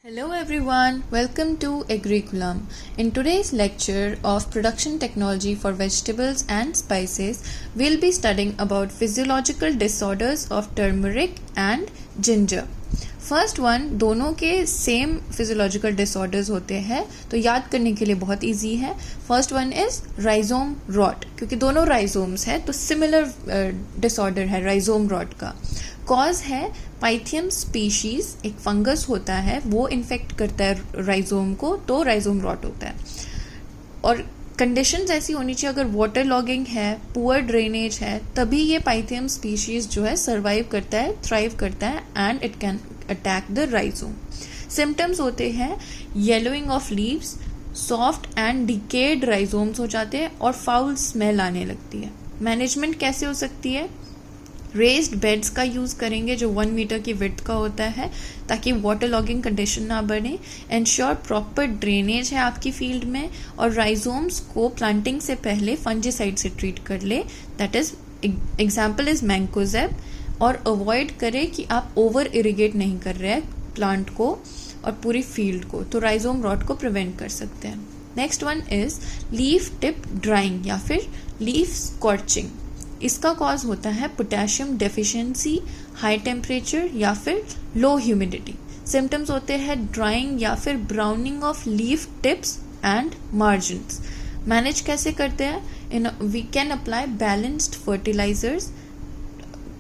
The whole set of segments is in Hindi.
Hello everyone, welcome to Agriculum. In today's lecture of production technology for vegetables and spices, we'll be studying about physiological disorders of turmeric and ginger. First one, दोनों के सेम फिजियोलॉजिकल डिसऑर्डर्स होते हैं तो याद करने के लिए बहुत इजी है. First one is rhizome rot, क्योंकि दोनों राइजोम्स है तो सिमिलर डिसऑर्डर है राइजोम रॉट का. कॉज है पाइथियम स्पीशीज, एक फंगस होता है वो इन्फेक्ट करता है राइजोम को, तो राइजोम रॉट होता है. और कंडीशंस ऐसी होनी चाहिए, अगर वाटर लॉगिंग है, पुअर ड्रेनेज है, तभी ये पाइथियम स्पीशीज जो है सर्वाइव करता है, थ्राइव करता है and it can attack the rhizome. Symptoms होते हैं yellowing of leaves, soft and decade rhizomes हो जाते हैं और फाउल स्मेल आने लगती है. मैनेजमेंट कैसे हो सकती है? रेस्ड बेड्स का यूज़ करेंगे जो 1 मीटर की विड्थ का होता है ताकि वाटर लॉगिंग कंडीशन ना बने. एंश्योर प्रॉपर ड्रेनेज है आपकी फील्ड में, और राइजोम्स को प्लांटिंग से पहले फंजीसाइड से ट्रीट कर ले. That is example is mancozeb. और अवॉइड करें कि आप ओवर इरिगेट नहीं कर रहे हैं प्लांट को और पूरी फील्ड को, तो राइजोम रॉट को प्रिवेंट कर सकते हैं. Next one is leaf tip drawing या फिर लीफ स्कॉर्चिंग. इसका कॉज होता है पोटेशियम डेफिशिएंसी, हाई टेम्परेचर या फिर लो ह्यूमिडिटी. सिम्टम्स होते हैं ड्राइंग या फिर browning of leaf tips and margins. Manage कैसे करते हैं? We can apply balanced fertilisers.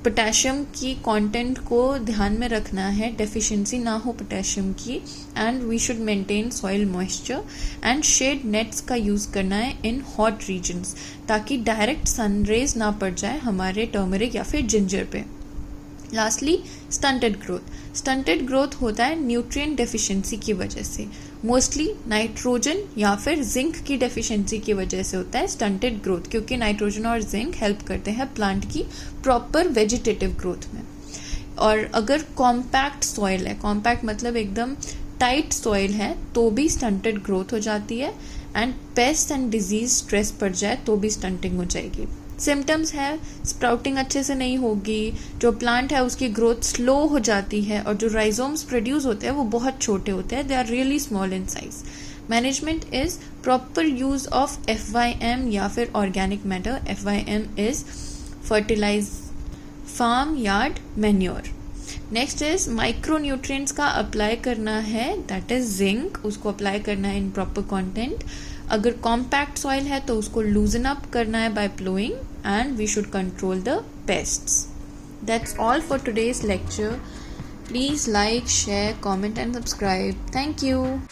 Potassium की कंटेंट को ध्यान में रखना है, डेफिशिएंसी ना हो पोटेशियम की. And we should maintain soil moisture and shade nets का यूज़ करना है इन हॉट रीजन्स ताकि डायरेक्ट सन रेज ना पड़ जाए हमारे टर्मरिक या फिर जिंजर पे. Lastly, stunted growth. Stunted growth होता है न्यूट्रिएंट डेफिशिएंसी की वजह से, मोस्टली नाइट्रोजन या फिर जिंक की डेफिशिएंसी की वजह से होता है स्टंटेड ग्रोथ, क्योंकि नाइट्रोजन और जिंक हेल्प करते हैं प्लांट की प्रॉपर वेजिटेटिव ग्रोथ में. और अगर कॉम्पैक्ट सॉइल है, कॉम्पैक्ट मतलब एकदम टाइट सॉइल है, तो भी स्टंटेड ग्रोथ हो जाती है. And paste and disease stress पड़ जाए तो भी स्टंटिंग हो जाएगी. सिम्टम्स है स्प्राउटिंग अच्छे से नहीं होगी, जो प्लांट है उसकी ग्रोथ स्लो हो जाती है, और जो राइजोम्स प्रोड्यूस होते हैं वो बहुत छोटे होते हैं, they are really small in size. Management is proper use of FYM या फिर organic matter. FYM is fertilise farm yard manure. Next is micro nutrients का अप्लाई करना है, दैट इज जिंक, उसको अप्लाई करना है इन प्रॉपर कंटेंट. अगर कॉम्पैक्ट सॉइल है तो उसको लूजन अप करना है by ploughing, and we should control the pests. That's all for today's lecture. Please like, share, comment and subscribe. Thank you.